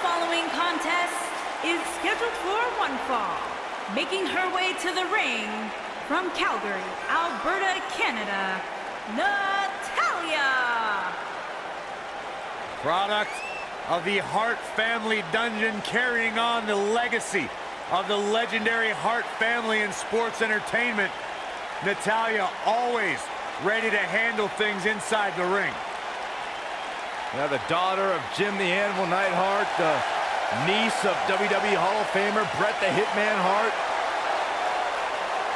following contest is scheduled for one fall. Making her way to the ring from Calgary, Alberta, Canada, Natalya. Product of the Hart family dungeon, carrying on the legacy of the legendary Hart family in sports entertainment. Natalya always ready to handle things inside the ring. Now the daughter of Jim the Animal Neidhart, the niece of WWE Hall of Famer Bret the Hitman Hart.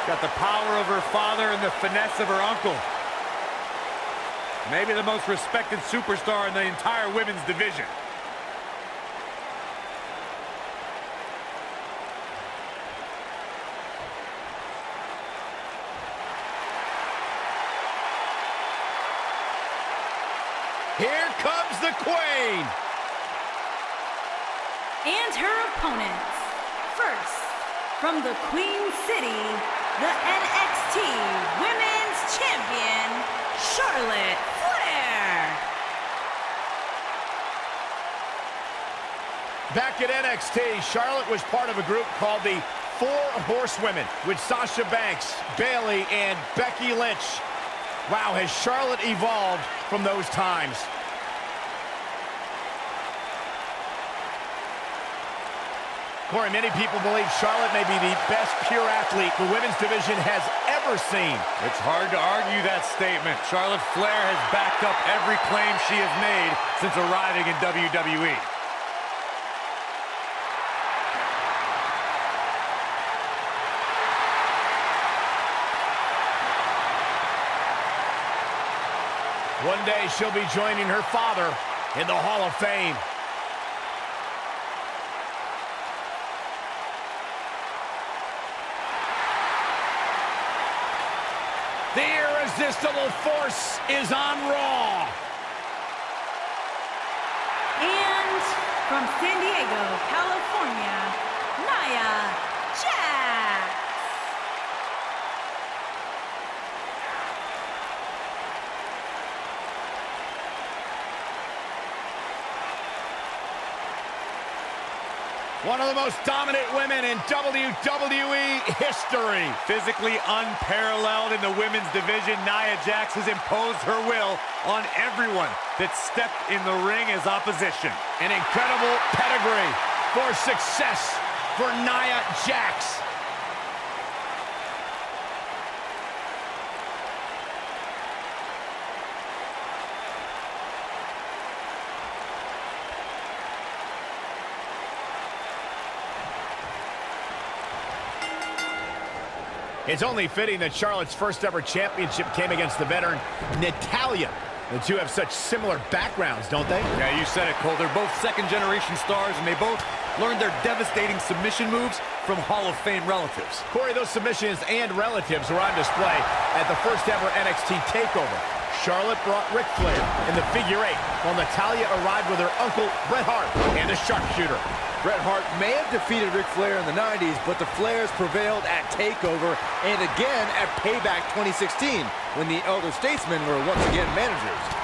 Got the power of her father and the finesse of her uncle. Maybe the most respected superstar in the entire women's division. Here comes the Queen. And her opponents. First, from the Queen City, the NXT Women's Champion, Charlotte Flair. Back at NXT, Charlotte was part of a group called the Four Horsewomen with Sasha Banks, Bayley, and Becky Lynch. Wow, has Charlotte evolved from those times? Corey, many people believe Charlotte may be the best pure athlete the women's division has ever seen. It's hard to argue that statement. Charlotte Flair has backed up every claim she has made since arriving in WWE. One day she'll be joining her father in the Hall of Fame. The irresistible force is on Raw. And from San Diego, California, Nia Jax. One of the most dominant women in WWE history. Physically unparalleled in the women's division, Nia Jax has imposed her will on everyone that stepped in the ring as opposition. An incredible pedigree for success for Nia Jax. It's only fitting that Charlotte's first ever championship came against the veteran Natalya. The two have such similar backgrounds, don't they? Yeah, you said it, Cole. They're both second-generation stars, and they both learned their devastating submission moves from Hall of Fame relatives. Corey, those submissions and relatives were on display at the first ever NXT TakeOver. Charlotte brought Ric Flair in the figure eight, while Natalya arrived with her uncle Bret Hart and the sharpshooter. Bret Hart may have defeated Ric Flair in the 90s, but the Flairs prevailed at TakeOver and again at Payback 2016, when the Elder Statesmen were once again managers.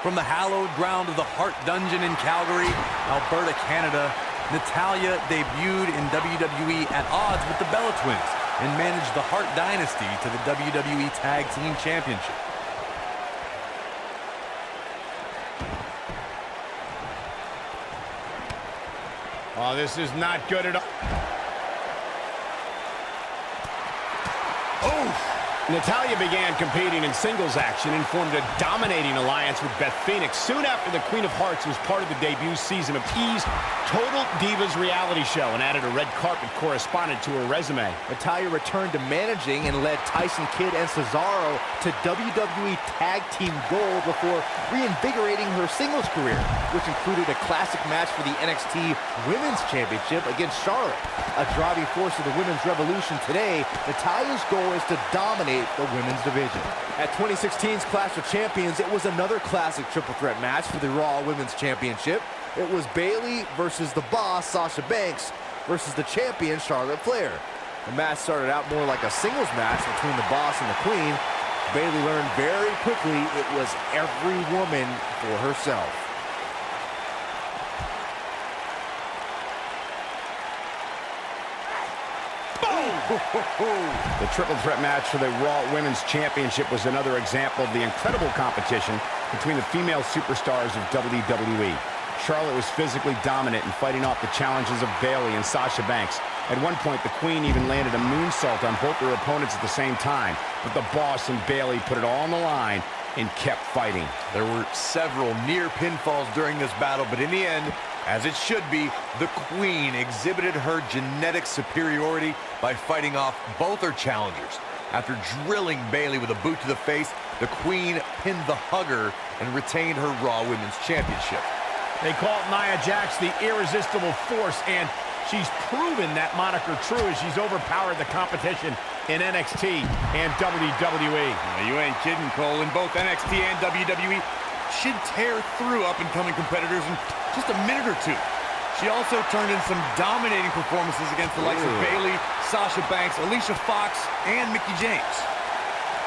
From the hallowed ground of the Hart Dungeon in Calgary, Alberta, Canada, Natalya debuted in WWE at odds with the Bella Twins and managed the Hart Dynasty to the WWE Tag Team Championship. Oh, this is not good at all. Oh! Natalya began competing in singles action and formed a dominating alliance with Beth Phoenix soon after the Queen of Hearts was part of the debut season of E's Total Divas reality show and added a red carpet correspondent to her resume. Natalya returned to managing and led Tyson Kidd and Cesaro to WWE Tag Team Gold before reinvigorating her singles career, which included a classic match for the NXT Women's Championship against Charlotte. A driving force of the women's revolution today, Natalya's goal is to dominate dominate the women's division. At 2016's Clash of Champions, it was another classic triple threat match for the Raw Women's Championship. It was Bayley versus the Boss, Sasha Banks, versus the champion, Charlotte Flair. The match started out more like a singles match between the Boss and the Queen. Bayley learned very quickly it was every woman for herself. The triple threat match for the Raw Women's Championship was another example of the incredible competition between the female superstars of WWE. Charlotte was physically dominant in fighting off the challenges of Bayley and Sasha Banks. At one point, the Queen even landed a moonsault on both her opponents at the same time, but the Boss and Bayley put it all on the line and kept fighting. There were several near pinfalls during this battle, but in the end, as it should be, the Queen exhibited her genetic superiority by fighting off both her challengers. After drilling Bayley with a boot to the face, the Queen pinned the hugger and retained her Raw Women's Championship. They call Nia Jax the irresistible force, and she's proven that moniker true as she's overpowered the competition in NXT and WWE. You ain't kidding, Cole. In both NXT and WWE, she'd tear through up-and-coming competitors in just a minute or two. She also turned in some dominating performances against the likes of Bayley, Sasha Banks, Alicia Fox, and Mickie James.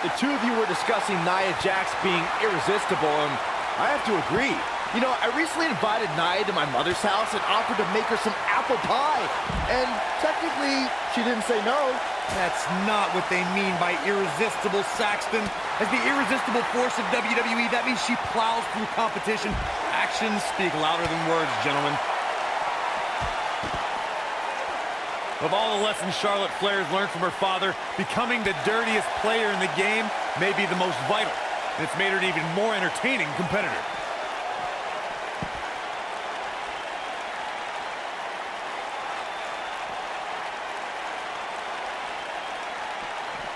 The two of you were discussing Nia Jax being irresistible, and I have to agree. You know, I recently invited Nia to my mother's house and offered to make her some apple pie. And technically, she didn't say no. That's not what they mean by irresistible, Saxton. As the irresistible force of WWE, that means she plows through competition. Actions speak louder than words, gentlemen. Of all the lessons Charlotte Flair has learned from her father, becoming the dirtiest player in the game may be the most vital. And it's made her an even more entertaining competitor.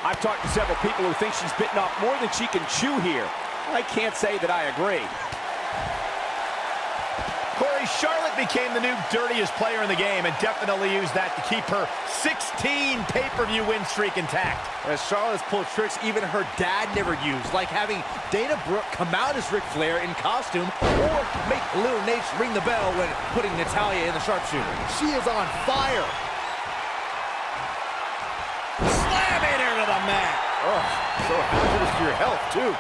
I've talked to several people who think she's bitten off more than she can chew here. I can't say that I agree. Corey, Charlotte became the new dirtiest player in the game and definitely used that to keep her 16 pay-per-view win streak intact. As Charlotte's pulled tricks even her dad never used, like having Dana Brooke come out as Ric Flair in costume or make Little Nate ring the bell when putting Natalya in the sharpshooter. She is on fire. Slamming her to the mat. Oh, so hazardous to your health, too.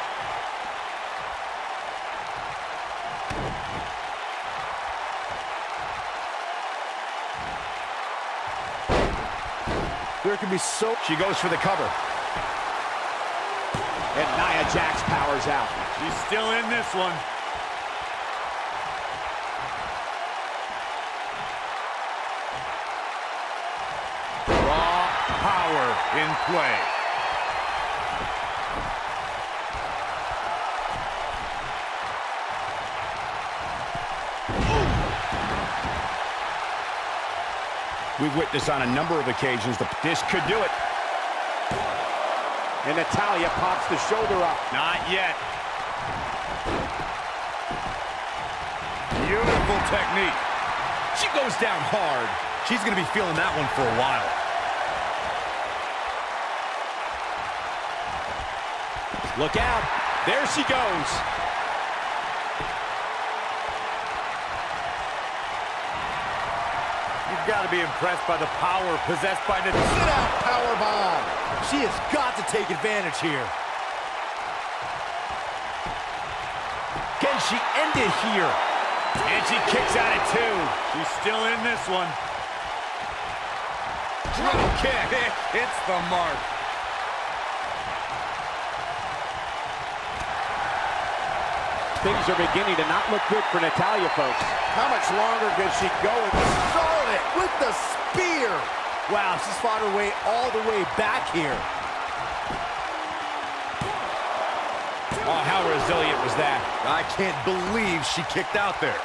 There can be so... She goes for the cover. And Nia Jax powers out. She's still in this one. Raw power in play. We've witnessed on a number of occasions that this could do it. And Natalya pops the shoulder up. Not yet. Beautiful technique. She goes down hard. She's going to be feeling that one for a while. Look out. There she goes. You've got to be impressed by the power possessed by the sit-out powerbomb. She has got to take advantage here. Can she end it here? And she kicks out at two. She's still in this one. Drop kick. It hits the mark. Things are beginning to not look good for Natalya, folks. How much longer can she go? And Charlotte with the spear. Wow, she's fought her way all the way back here. Oh, how resilient was that? I can't believe she kicked out there.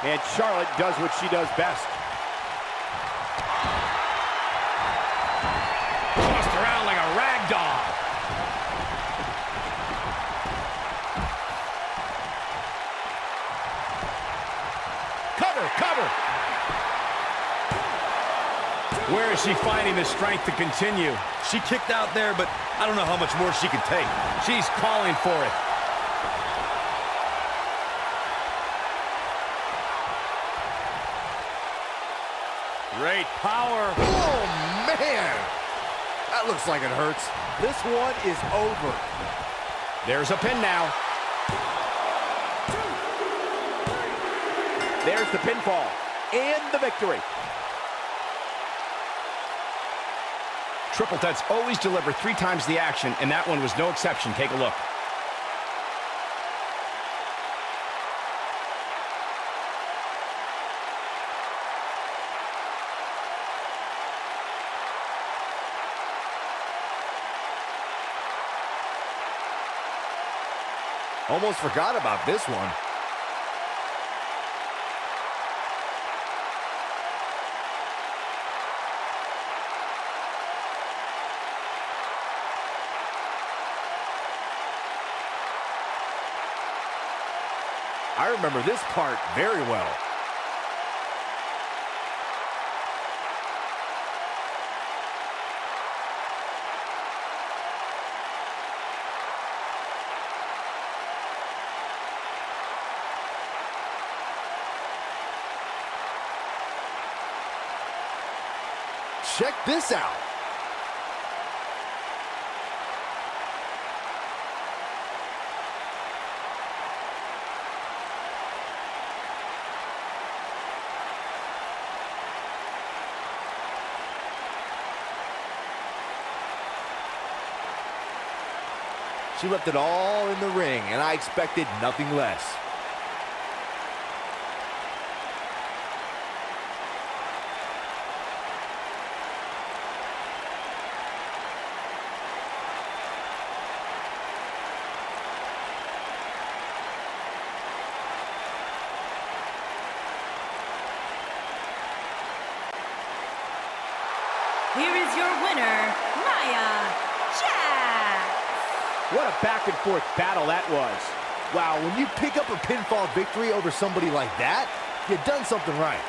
And Charlotte does what she does best. Tossed around like a rag doll. cover. Where is she finding the strength to continue? She kicked out there, but I don't know how much more she can take. She's calling for it. Great power. Oh, man. That looks like it hurts. This one is over. There's a pin now. There's the pinfall and the victory. Triple Threats always deliver 3 times the action, and that one was no exception. Take a look. Almost forgot about this one. I remember this part very well. Check this out. She left it all in the ring, and I expected nothing less. Here is your winner, Nia Jax. What a back-and-forth battle that was. Wow, when you pick up a pinfall victory over somebody like that, you've done something right.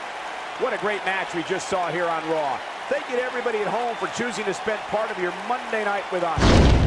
What a great match we just saw here on Raw. Thank you to everybody at home for choosing to spend part of your Monday night with us.